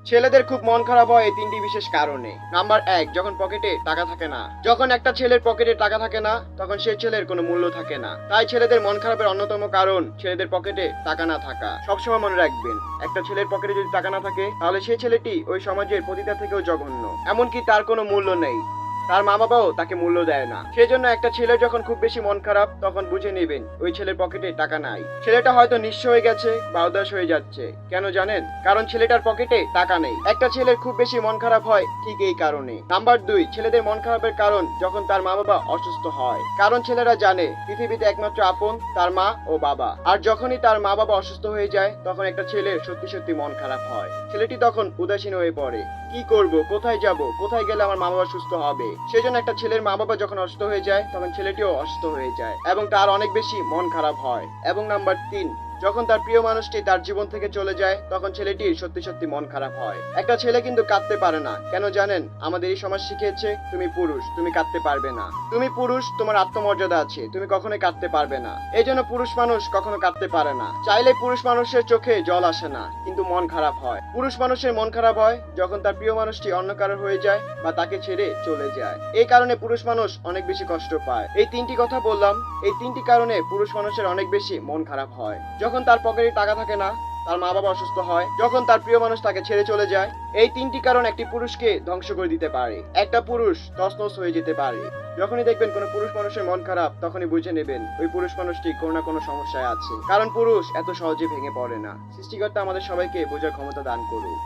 ছেলেদের খুব মন খারাপ হয় এই তিনটি বিশেষ কারণে। নাম্বার এক, যখন পকেটে টাকা থাকে না। যখন একটা ছেলের পকেটে টাকা থাকে না, তখন সেই ছেলের কোনো মূল্য থাকে না। তাই ছেলেদের মন খারাপের অন্যতম কারণ ছেলেদের পকেটে টাকা না থাকা। সবসময় মনে রাখবেন, একটা ছেলের পকেটে যদি টাকা না থাকে, তাহলে সেই ছেলেটি ওই সমাজের পতিতা থেকেও জঘন্য। এমনকি তার কোনো মূল্য নেই, তার মা বাবাও তাকে মূল্য দেয় না। সেই জন্য একটা ছেলের যখন খুব বেশি মন খারাপ, তখন বুঝে নেবেন ওই ছেলের পকেটে টাকা নাই। ছেলেটা হয়তো নিঃস্ব হয়ে গেছে বা উদাস হয়ে যাচ্ছে। কেন জানেন? কারণ ছেলেটার পকেটে টাকা নেই। একটা ছেলের খুব বেশি মন খারাপ হয় ঠিক এই কারণে। নাম্বার দুই, ছেলেদের মন খারাপের কারণ যখন তার মা বাবা অসুস্থ হয়। কারণ ছেলেরা জানে পৃথিবীতে একমাত্র আপন তার মা ও বাবা। আর যখনই তার মা বাবা অসুস্থ হয়ে যায়, তখন একটা ছেলের সত্যি সত্যি মন খারাপ হয়। ছেলেটি তখন উদাসীন হয়ে পড়ে। কি করব, কোথায় যাব, কোথায় গেলে আমার মা বাবা সুস্থ হবে। সেজন্য একটা ছেলের মা বাবা যখন অসুস্থ হয়ে যায়, তখন ছেলেটিও অসুস্থ হয়ে যায় এবং তার অনেক বেশি মন খারাপ হয়। এবং নাম্বার তিন, যখন তার প্রিয় মানুষটি তার জীবন থেকে চলে যায়, তখন ছেলেটির সত্যি সত্যি মন খারাপ হয়। একটা ছেলে কিন্তু কাঁদতে পারে না। কেন জানেন? আমাদের এই সমাজ শিখিয়েছে তুমি পুরুষ, তুমি কাঁদতে পারবে না। তুমি পুরুষ, তোমার আত্মমর্যাদা আছে, তুমি কখনোই কাঁদতে পারবে না। এই জন্য পুরুষ মানুষ কখনো কাঁদতে পারে না। চাইলে পুরুষ মানুষের চোখে জল আসে না, কিন্তু মন খারাপ হয়। পুরুষ মানুষের মন খারাপ হয় যখন তার প্রিয় মানুষটি অন্য কারোর হয়ে যায় বা তাকে ছেড়ে চলে যায়। এই কারণে পুরুষ মানুষ অনেক বেশি কষ্ট পায়। এই তিনটি কথা বললাম, এই তিনটি কারণে পুরুষ মানুষের অনেক বেশি মন খারাপ হয়। যখন তার পকেটে টাকা থাকে না, তার মা বাবা অসুস্থ হয়, যখন তার প্রিয় মানুষ তাকে ছেড়ে চলে যায়। এই তিনটি কারণ একটি পুরুষকে ধ্বংস করে দিতে পারে। একটা পুরুষ তছনছ হয়ে যেতে পারে। যখনই দেখবেন কোনো পুরুষ মানুষের মন খারাপ, তখনই বুঝে নেবেন ওই পুরুষ মানুষটি কোনো না কোনো সমস্যায় আছে। কারণ পুরুষ এত সহজে ভেঙে পড়ে না। সৃষ্টিকর্তা আমাদের সবাইকে বোঝার ক্ষমতা দান করুক।